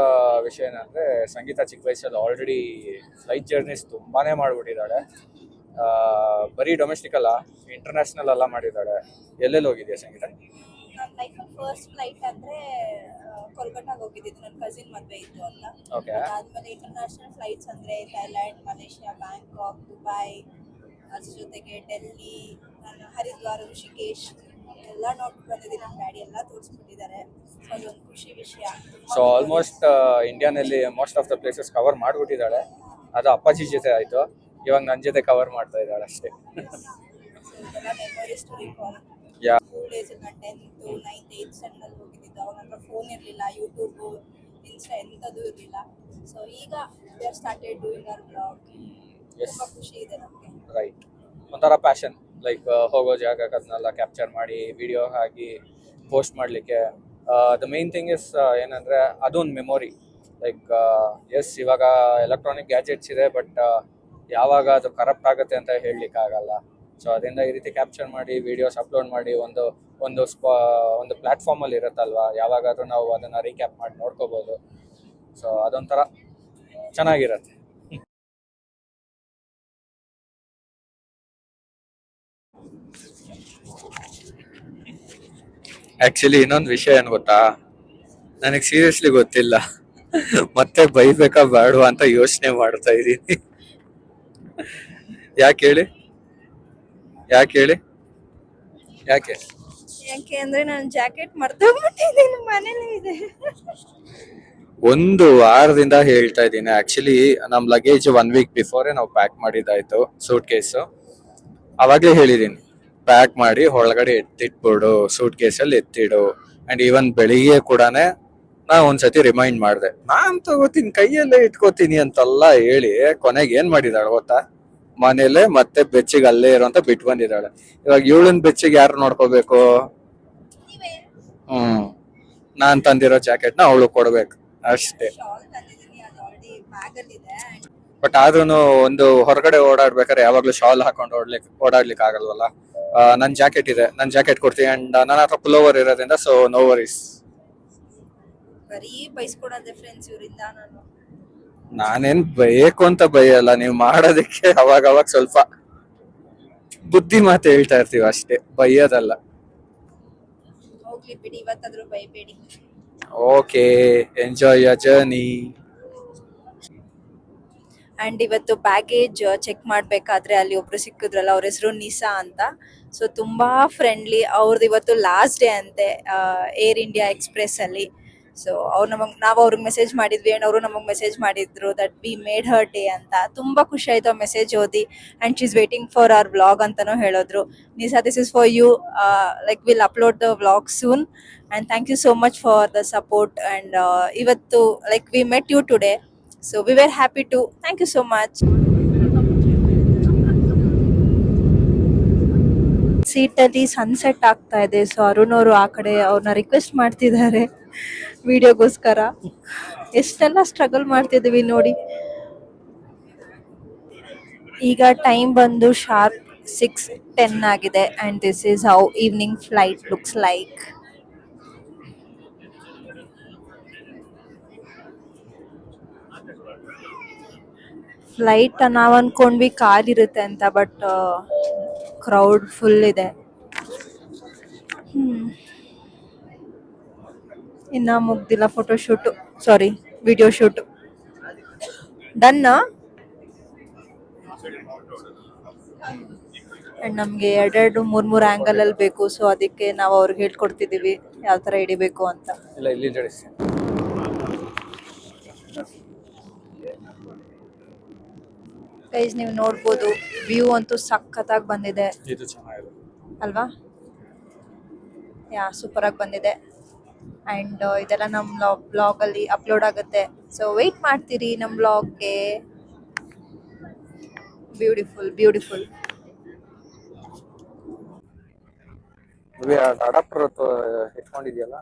ವಿಷಯ ಏನಂದರೆ, ಸಂಗೀತ ಚಿಕ್ಕ ವಯಸ್ಸಲ್ಲಿ ಆಲ್ರೆಡಿ ಫ್ಲೈಟ್ ಜರ್ನೀಸ್ ತುಂಬಾ ಮಾಡಿಬಿಟ್ಟಿದ್ದಾಳೆ. ಬರೀ ಡೊಮೆಸ್ಟಿಕ್ ಅಲ್ಲ, ಇಂಟರ್ನ್ಯಾಷನಲ್ ಎಲ್ಲ ಮಾಡಿದ್ದಾಳೆ. ಎಲ್ಲೆಲ್ಲಿ ಹೋಗಿದೆಯಾ ಸಂಗೀತ? ನನ್ನ ಲೈಫಲ್ಲಿ ಫಸ್ಟ್ ಫ್ಲೈಟ್ ಅಂದರೆ ಕೋಲ್ಕತ್ತಾಗೆ ಹೋಗಿದ್ದಿದ್ದು, ನನ್ನ ಕಸಿನ್ ಮದುವೆ ಇತ್ತು ಅಂತ. ಓಕೆ. ಅದಾದಮೇಲೆ ಇಂಟರ್ನ್ಯಾಷನಲ್ ಫ್ಲೈಟ್ಸ್ ಅಂದರೆ ಥೈಲ್ಯಾಂಡ್, ಮಲೇಷ್ಯಾ, ಬ್ಯಾಂಕಾಕ್, ದುಬೈ, ಅದ್ರ ಜೊತೆಗೆ ಡೆಲ್ಲಿ, ನಾನು ಹರಿದ್ವಾರ, ಋಷಿಕೇಶ್ ಎಲ್ಲ ನೋಡ್ಬಿಟ್ಟು ಬಂದಿದ್ದೀನಿ. ನಮ್ಮ ಡ್ಯಾಡಿ ಎಲ್ಲ ತೋರಿಸ್ಬಿಟ್ಟಿದ್ದಾರೆ. ಸೊ ಅದೊಂದು ಖುಷಿ ವಿಷಯ. ಸೊ ಆಲ್ಮೋಸ್ಟ್ ಇಂಡಿಯಾನಲ್ಲಿ most of the places cover ಮಾಡಿಬಿಟ್ಟಿದ್ದಾಳೆ. ಅದು ಅಪ್ಪಾಜಿ ಜೊತೆ ಆಯಿತು, ಇವಾಗ ನನ್ನ ಜೊತೆ ಕವರ್ ಮಾಡ್ತಾ ಇದ್ದಾಳೆ ಅಷ್ಟೇ. ಇದೆಲ್ಲ memories to recall. Yeah school days ನಾನು 10th 9th 8th ಸ್ಟ್ಯಾಂಡರ್ಡ್ ಹೋಗಿದ್ದಿದ್ದು. ಅವಾಗ ನನ್ನ ಫೋನ್ ಇರಲಿಲ್ಲ, ಯೂಟ್ಯೂಬು ಇನ್ಸ್ಟಾ ಎಂಥದ್ದು ಇರಲಿಲ್ಲ. ಸೊ ಈಗ we are started doing hour blog. ತುಂಬ ಖುಷಿ ಇದೆ ನಮಗೆ. ರೈಟ್, ಒಂಥರ ಪ್ಯಾಷನ್, ಲೈಕ್ ಹೋಗೋ ಜಾಗಕ್ಕೆ ಅದನ್ನೆಲ್ಲ ಕ್ಯಾಪ್ಚರ್ ಮಾಡಿ ವಿಡಿಯೋ ಹಾಕಿ ಪೋಸ್ಟ್ ಮಾಡಲಿಕ್ಕೆ. ದ ಮೇನ್ ಥಿಂಗ್ ಇಸ್ ಏನಂದರೆ ಅದೊಂದು ಮೆಮೊರಿ. ಲೈಕ್ ಎಸ್, ಇವಾಗ ಎಲೆಕ್ಟ್ರಾನಿಕ್ ಗ್ಯಾಜೆಟ್ಸ್ ಇದೆ, ಬಟ್ ಯಾವಾಗ ಅದು ಕರಪ್ಟ್ ಆಗುತ್ತೆ ಅಂತ ಹೇಳಲಿಕ್ಕಾಗಲ್ಲ. ಸೊ ಅದರಿಂದ ಈ ರೀತಿ ಕ್ಯಾಪ್ಚರ್ ಮಾಡಿ ವಿಡಿಯೋಸ್ ಅಪ್ಲೋಡ್ ಮಾಡಿ ಒಂದು ಒಂದು ಪ್ಲ್ಯಾಟ್ಫಾರ್ಮಲ್ಲಿ ಇರುತ್ತಲ್ವ, ಯಾವಾಗಾದರೂ ನಾವು ಅದನ್ನು ರೀಕ್ಯಾಪ್ ಮಾಡಿ ನೋಡ್ಕೋಬೋದು. ಸೊ ಅದೊಂಥರ ಚೆನ್ನಾಗಿರುತ್ತೆ. ಆ್ಯಕ್ಚುಲಿ ಇನ್ನೊಂದು ವಿಷಯ ಏನು ಗೊತ್ತಾ, ನನಗೆ ಸೀರಿಯಸ್ಲಿ ಗೊತ್ತಿಲ್ಲ, ಮತ್ತೆ ಬೈಬೇಕಾ ಬೇಡವಾ ಅಂತ ಯೋಚನೆ ಮಾಡ್ತಾ ಇದ್ದೀನಿ. ಯಾಕೆ ಹೇಳಿ ಯಾಕೆ ಯಾಕೆ ಅಂದರೆ ನಾನು ಜಾಕೆಟ್ ಮರ್ತೋಗ್ಬಿಟ್ಟಿದ್ದೀನಿ, ಮನೇಲಿ ಇದೆ. ಒಂದು ವಾರದಿಂದ ಹೇಳ್ತಾ ಇದ್ದೀನಿ. ಆ್ಯಕ್ಚುಲಿ ನಮ್ಮ ಲಗೇಜ್ 1 ವೀಕ್ ಬಿಫೋರೇ ನಾವು ಪ್ಯಾಕ್ ಮಾಡಿದ್ದಾಯಿತು, ಸೂಟ್ ಕೇಸು. ಆವಾಗಲೇ ಹೇಳಿದ್ದೀನಿ, ಪ್ಯಾಕ್ ಮಾಡಿ ಒಳಗಡೆ ಎತ್ತಿಟ್ಬಿಡು, ಸೂಟ್ ಕೇಸಲ್ಲಿ ಎತ್ತಿಡು. ಆ್ಯಂಡ್ ಈವನ್ ಬೆಳಿಗ್ಗೆ ಕೂಡ ನಾ ಒಂದ್ಸತಿ ರಿಮೈಂಡ್ ಮಾಡಿದೆ, ನಾನು ತಗೋತೀನಿ ಕೈಯಲ್ಲೇ ಇಟ್ಕೋತೀನಿ ಅಂತೆಲ್ಲ ಹೇಳಿ ಕೊನೆಗೆ ಏನು ಮಾಡಿದಾಳೆ ಗೊತ್ತಾ, ಮನೇಲೆ ಮತ್ತೆ ಬೆಚ್ಚಿಗೆ ಅಲ್ಲೇ ಇರೋಂತ ಬಿಟ್ಟು ಬಂದಿದ್ದಾಳೆ. ಇವಾಗ ಇವಳನ್ ಬೆಚ್ಚಿಗೆ ಯಾರು ನೋಡ್ಕೋಬೇಕು? ನಾನ್ ತಂದಿರೋ ಜಾಕೆಟ್ನ ಅವಳು ಕೊಡ್ಬೇಕು ಅಷ್ಟೇ. ಶಾಲ್ ತಂದಿದ್ದೀನಿ, ಅದು ಆಲ್ರೆಡಿ ಬ್ಯಾಗಲ್ಲಿದೆ. ಬಟ್ ಆದ್ರೂ ಒಂದು ಹೊರಗಡೆ ಓಡಾಡ್ಬೇಕಾದ್ರೆ ಯಾವಾಗ್ಲೂ ಶಾಲ್ ಹಾಕೊಂಡು ಓಡಾಡ್ಲಿಕ್ಕೆ ಆಗಲ್ವಲ್ಲ. ನನ್ ಜಾಕೆಟ್ ಇದೆ, ನನ್ ಜಾಕೆಟ್ ಕೊಡ್ತೀನಿ. ಅಂಡ್ ನನ್ನ ಹತ್ರ ಪುಲೋವರ್ ಇರೋದ್ರಿಂದ ಸೊ ನೋ ವರೀಸ್. ಬರೀ ಬೈಸ್ಕೊಡೋದೆ ಫ್ರೆಂಡ್ಸ್ ಇವರಿಂದ. ನಾನೇನ್ ಬೇಕು ಅಂತ ಬೈಯಲ್ಲ, ನೀವು ಮಾಡೋದಕ್ಕೆ ಅವಾಗ ಸ್ವಲ್ಪ ಬುದ್ಧಿ ಮಾತು ಹೇಳ್ತಾ ಇರ್ತೀವಿ ಅಷ್ಟೇ, ಬೈಯೋದಲ್ಲ. ಹೋಗ್ಲಿ ಬಿಡಿ, ಇವತ್ತಾದ್ರೂ ಬೈಬೇಡಿ. Okay, enjoy your journey. And ಇವತ್ತು ಬ್ಯಾಗೇಜ್ ಚೆಕ್ ಮಾಡಬೇಕಾದ್ರೆ ಅಲ್ಲಿ ಒಬ್ರು ಸಿಕ್ಕಿದ್ರಲ್ಲ, ಅವ್ರ ಹೆಸರು ನಿಸಾ ಅಂತ. ಸೊ ತುಂಬ ಫ್ರೆಂಡ್ಲಿ. ಅವ್ರದ್ದು ಇವತ್ತು ಲಾಸ್ಟ್ ಡೇ ಅಂತೆ ಏರ್ ಇಂಡಿಯಾ ಎಕ್ಸ್ಪ್ರೆಸ್ಸಲ್ಲಿ. ಸೊ ನಾವು ಅವ್ರಿಗೆ ಮೆಸೇಜ್ ಮಾಡಿದ್ವಿ, ಆ್ಯಂಡ್ ಅವರು ನಮಗೆ ಮೆಸೇಜ್ ಮಾಡಿದ್ರು that we made her day ಅಂತ. ತುಂಬ ಖುಷಿ ಆಯಿತು ಆ ಮೆಸೇಜ್ ಓದಿ. And she is waiting for our vlog ಅಂತಲೂ ಹೇಳಿದ್ರು. Nisa, this is for you, like will upload the vlog soon. And thank you so much for the support. And ಇವತ್ತು like we met you today. So we were happy to. Thank you so much. ಸೀಟಲ್ಲಿ sunset ಆಗ್ತಾ ಇದೆ. So Arun ಅವರು ಆ ಕಡೆ ಅವ್ರನ್ನ request ಮಾಡ್ತಿದ್ದಾರೆ ವಿಡಿಯೋಗೋಸ್ಕರ. ಎಷ್ಟೆಲ್ಲ ಸ್ಟ್ರಗಲ್ ಮಾಡ್ತಿದ್ದೀವಿ ನೋಡಿ. ಈಗ ಟೈಮ್ ಬಂದು ಶಾರ್ಪ್ 6:10 ಆಗಿದೆ. And this is how evening flight looks like. Flight ನಾವು ಅನ್ಕೊಂಡ್ವಿ ಕಾರ್ ಇರುತ್ತೆ ಅಂತ, ಬಟ್ ಕ್ರೌಡ್ ಫುಲ್ ಇದೆ. ಇನ್ನ ಮುಗ್ದಿಲ್ಲ ಫೋಟೋಶೂಟು, ಸಾರಿ ವಿಡಿಯೋ ಶೂಟು. ಡನ್ನ. ಆ್ಯಂಡ್ ನಮಗೆ 2-3 ಆ್ಯಂಗಲಲ್ಲಿ ಬೇಕು. ಸೊ ಅದಕ್ಕೆ ನಾವು ಅವ್ರಿಗೆ ಹೇಳ್ಕೊಡ್ತಿದ್ದೀವಿ ಯಾವ ಥರ ಹಿಡಿಬೇಕು ಅಂತ. ಇಲ್ಲ, ಇಲ್ಲಿ ಜಡಿಸಿ. ಗೈಸ್, ನೀವು ನೋಡ್ಬೋದು, ವ್ಯೂ ಅಂತೂ ಸಖತ್ತಾಗಿ ಬಂದಿದೆ. ಇದು ಚೆನ್ನಾಗಿದೆ ಅಲ್ವಾ? ಸೂಪರ್ ಆಗಿ ಬಂದಿದೆ. ಆ್ಯಂಡ್ ಇದೆಲ್ಲ ನಮ್ಮ ಬ್ಲಾಗಲ್ಲಿ ಅಪ್ಲೋಡ್ ಆಗುತ್ತೆ. ಸೊ ವೆಯ್ಟ್ ಮಾಡ್ತೀರಿ ನಮ್ಮ ಬ್ಲಾಗ್ಗೆ. Beautiful beautiful. ಅಡಾಪ್ಟರ್ ಇಟ್ಕೊಂಡಿದ್ಯಲ್ಲ.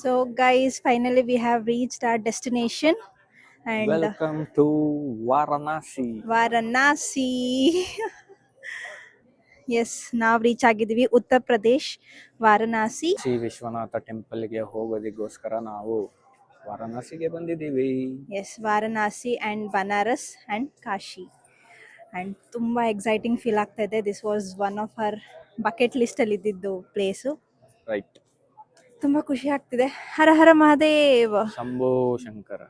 So guys, finally we have reached our destination. And welcome to Varanasi. Varanasi. Yes, ನಾವು ರೀಚ್ ಆಗಿದ್ದೀವಿ ಉತ್ತರ ಪ್ರದೇಶ್, ವಾರಣಾಸಿ. ಶ್ರೀ ವಿಶ್ವನಾಥ ಟೆಂಪಲ್ಗೆ ಹೋಗೋದಕ್ಕೋಸ್ಕರ ನಾವು ವಾರಣಾಸಿಗೆ ಬಂದಿದ್ದೀವಿ. Yes, Varanasi and Banaras and Kashi. And ತುಂಬ ಎಕ್ಸೈಟಿಂಗ್ ಫೀಲ್ ಆಗ್ತಾ ಇದೆ. This was one of our bucket ಲಿಸ್ಟಲ್ಲಿ ಇದ್ದಿದ್ದು ಪ್ಲೇಸು. ರೈಟ್. ತುಂಬ ಖುಷಿ ಆಗ್ತಿದೆ. ಹರ ಹರ ಮಹಾದೇವ್. ಶಂಭೋ ಶಂಕರ.